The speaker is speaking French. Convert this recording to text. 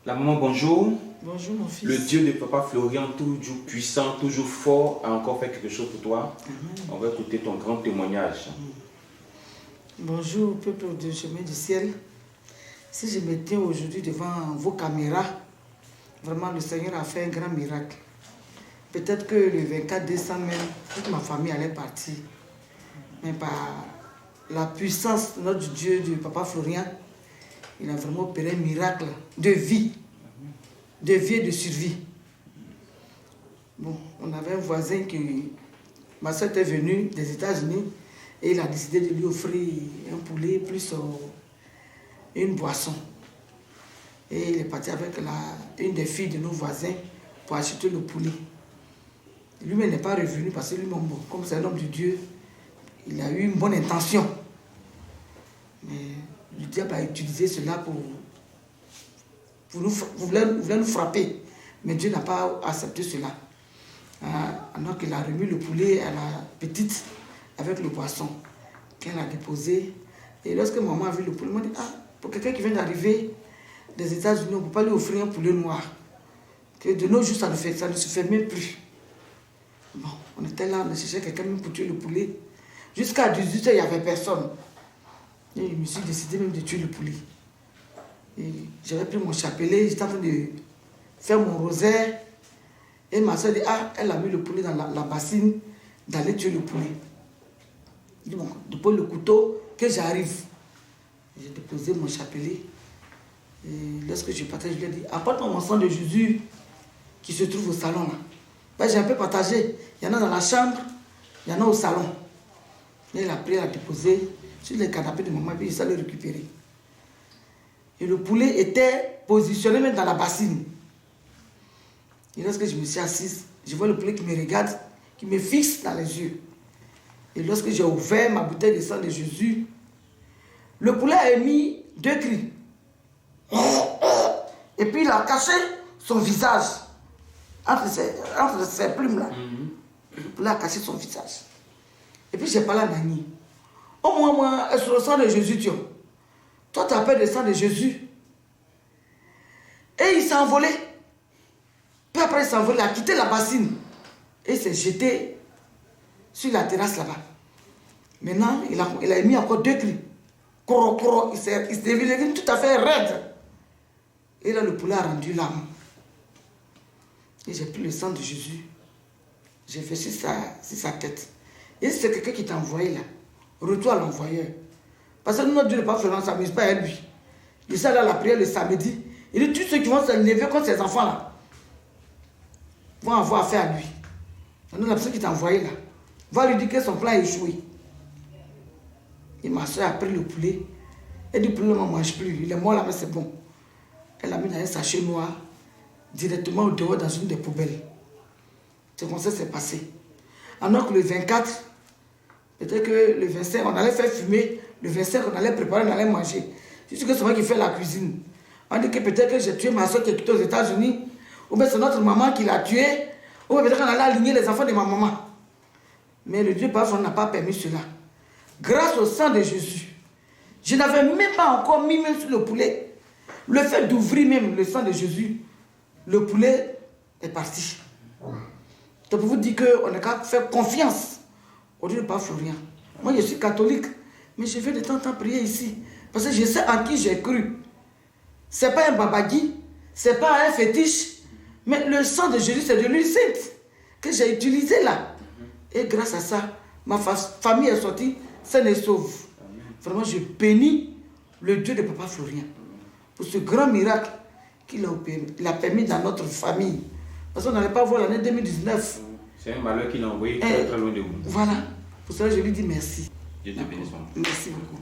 La maman, bonjour. Bonjour mon fils. Le Dieu de Papa Florian, toujours puissant, toujours fort, a encore fait quelque chose pour toi. Amen. On va écouter ton grand témoignage. Bonjour peuple du chemin du ciel. Si je me tiens aujourd'hui devant vos caméras, vraiment le Seigneur a fait un grand miracle. Peut-être que le 24 décembre même, toute ma famille allait partir. Mais par la puissance de notre Dieu, du Papa Florian, il a vraiment opéré un miracle de vie et de survie. Bon, on avait un voisin qui... Ma soeur était venue des États-Unis et il a décidé de lui offrir un poulet plus une boisson. Et il est parti avec une des filles de nos voisins pour acheter le poulet. Lui-même n'est pas revenu parce que lui-même, bon, comme c'est un homme de Dieu, il a eu une bonne intention. Mais le diable a utilisé cela pour voulait nous frapper. Mais Dieu n'a pas accepté cela. Alors qu'il a remis le poulet à la petite avec le poisson qu'elle a déposé. Et lorsque maman a vu le poulet, elle m'a dit, pour quelqu'un qui vient d'arriver des États-Unis, on ne peut pas lui offrir un poulet noir. Que de nos jours, ça ne se fait même plus. Bon, on était là, on cherchait quelqu'un même pour tuer le poulet. Jusqu'à 18 h, il n'y avait personne. Et je me suis décidé même de tuer le poulet. J'avais pris mon chapelet, j'étais en train de faire mon rosaire. Et ma soeur dit, elle a mis le poulet dans la bassine d'aller tuer le poulet. Je dis, bon, dépose le couteau, que j'arrive. J'ai déposé mon chapelet. Et lorsque je partais, je lui ai dit, apporte-moi mon sang de Jésus qui se trouve au salon là. Ben, j'ai un peu partagé. Il y en a dans la chambre, il y en a au salon. Et il a pris, il a déposé sur les canapés de maman, et puis il s'est le récupérer. Et le poulet était positionné même dans la bassine. Et lorsque je me suis assise, je vois le poulet qui me regarde, qui me fixe dans les yeux. Et lorsque j'ai ouvert ma bouteille de sang de Jésus, le poulet a émis 2 cris. Et puis il a caché son visage entre ses plumes là. Le poulet a caché son visage. Et puis j'ai parlé à Nani. Au moins, moi, sur le sang de Jésus, toi, tu as peur du sang de Jésus. Et il s'est envolé. Puis après, il s'est envolé, il a quitté la bassine. Et il s'est jeté sur la terrasse là-bas. Maintenant, il a émis encore 2 cris. Il s'est devenu tout à fait raide. Et là, le poulet a rendu l'âme. Et j'ai pris le sang de Jésus. J'ai fait sur sa tête. Et si c'est quelqu'un qui t'a envoyé là, retour à l'envoyeur. Parce que notre Dieu n'est pas Florian, on ne s'amuse pas à lui. Il s'est allé à la prière le samedi. Il dit, tous ceux qui vont se lever contre ces enfants-là vont avoir affaire à lui. Donc la personne qui t'a envoyé là va lui dire que son plan a échoué. Et ma soeur a pris le poulet. Elle dit, le poulet ne mange plus. Il est mort là, mais c'est bon. Elle l'a mis dans un sachet noir, directement au dehors dans une des poubelles. C'est comme ça que c'est passé. Alors que le 24, peut-être que le 25, on allait faire fumer. Le 25, on allait préparer, on allait manger. Je suis que c'est moi qui fais la cuisine. On dit que peut-être que j'ai tué ma soeur qui est quittée aux États-Unis. Ou bien c'est notre maman qui l'a tué. Ou bien peut-être qu'on allait aligner les enfants de ma maman. Mais le Dieu parfois n'a pas permis cela. Grâce au sang de Jésus, je n'avais même pas encore mis même sur le poulet. Le fait d'ouvrir même le sang de Jésus, le poulet est parti. Donc pour vous dire qu'on n'a qu'à faire confiance au Dieu de Papa Florian. Moi je suis catholique, mais je vais de temps en temps prier ici. Parce que je sais en qui j'ai cru. Ce n'est pas un babagui, ce n'est pas un fétiche, mais le sang de Jésus, c'est de l'huile sainte que j'ai utilisé là. Et grâce à ça, ma famille est sortie saine et sauve. Vraiment, je bénis le Dieu de Papa Florian pour ce grand miracle qu'il a permis dans notre famille. Parce qu'on n'allait pas voir l'année 2019. C'est un malheur qu'il a envoyé très très loin de vous. Voilà. Pour cela, je lui dis merci. Dieu te bénisse. Merci beaucoup.